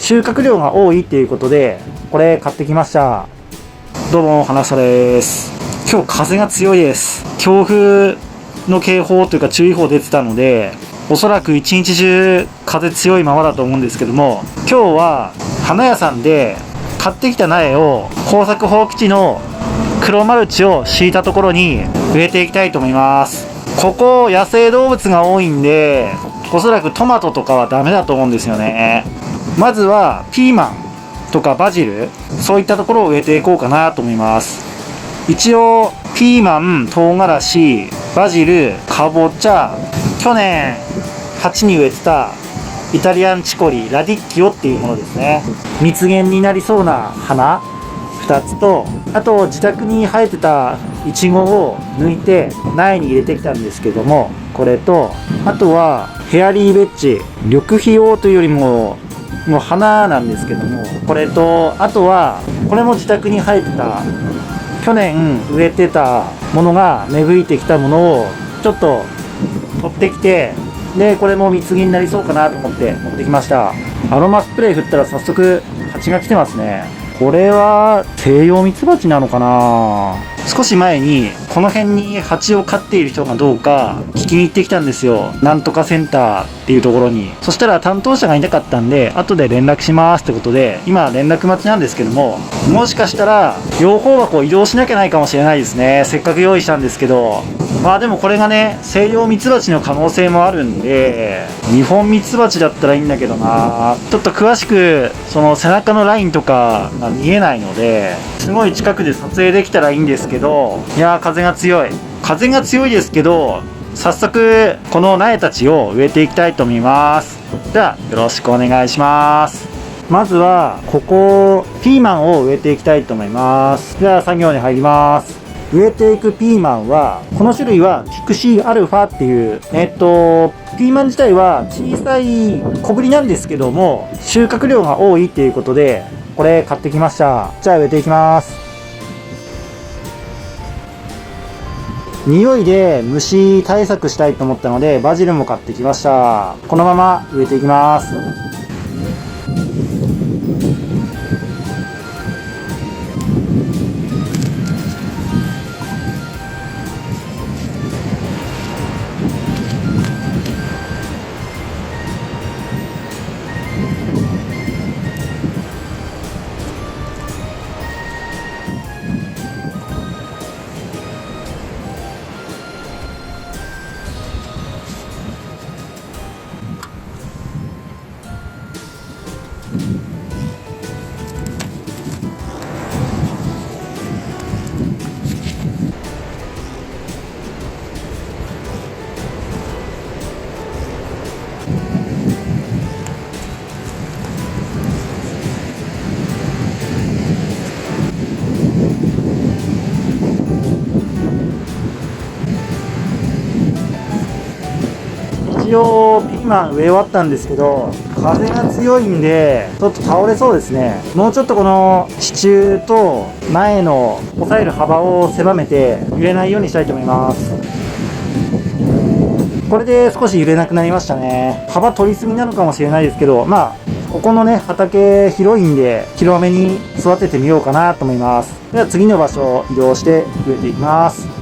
収穫量が多いっていうことで、これ買ってきました。どうも、花房です。今日風が強いです。強風の警報というか注意報出てたので、おそらく一日中風強いままだと思うんですけども、今日は花屋さんで買ってきた苗を耕作放棄地の黒マルチを敷いたところに植えていきたいと思います。ここ野生動物が多いんで、おそらくトマトとかはダメだと思うんですよね。まずはピーマンとかバジル、そういったところを植えていこうかなと思います。一応ピーマン、唐辛子、バジル、かぼちゃ、去年鉢に植えてたイタリアンチコリ、ラディッキオっていうものですね。蜜源になりそうな花2つと、あと自宅に生えてたイチゴを抜いて苗に入れてきたんですけども、これと、あとはヘアリーベッジ、緑肥用というよりもう花なんですけども、これと、あとはこれも自宅に生えてた、去年植えてたものが芽吹いてきたものをちょっと取ってきて、でこれも蜜源になりそうかなと思って持ってきました。アロマスプレー振ったら早速蜂が来てますね。これは西洋ミツバチなのかな。少し前にこの辺に蜂を飼っている人がどうか聞きに行ってきたんですよ。なんとかセンターっていうところに。そしたら担当者がいなかったんで、後で連絡しますってことで、今連絡待ちなんですけども、もしかしたら養蜂箱を移動しなきゃないかもしれないですね。せっかく用意したんですけど。まあでもこれがね、西洋ミツバチの可能性もあるんで、日本ミツバチだったらいいんだけどな。ちょっと詳しくその背中のラインとかが見えないので、すごい近くで撮影できたらいいんですけど、いやー風が強いですけど、早速この苗たちを植えていきたいと思います。ではよろしくお願いします。まずはここピーマンを植えていきたいと思います。では作業に入ります。植えていくピーマンは、この種類はピクシーアルファっていう、ピーマン自体は小さい小ぶりなんですけども、収穫量が多いっていうことで、これ買ってきました。じゃあ植えていきます。匂いで虫対策したいと思ったので、バジルも買ってきました。このまま植えていきます。一応ピーマン植え終わったんですけど、風が強いんでちょっと倒れそうですね。もうちょっとこの支柱と苗の押さえる幅を狭めて揺れないようにしたいと思います。これで少し揺れなくなりましたね。幅取りすぎなのかもしれないですけど、まあここのね畑広いんで広めに育ててみようかなと思います。では次の場所を移動して植えていきます。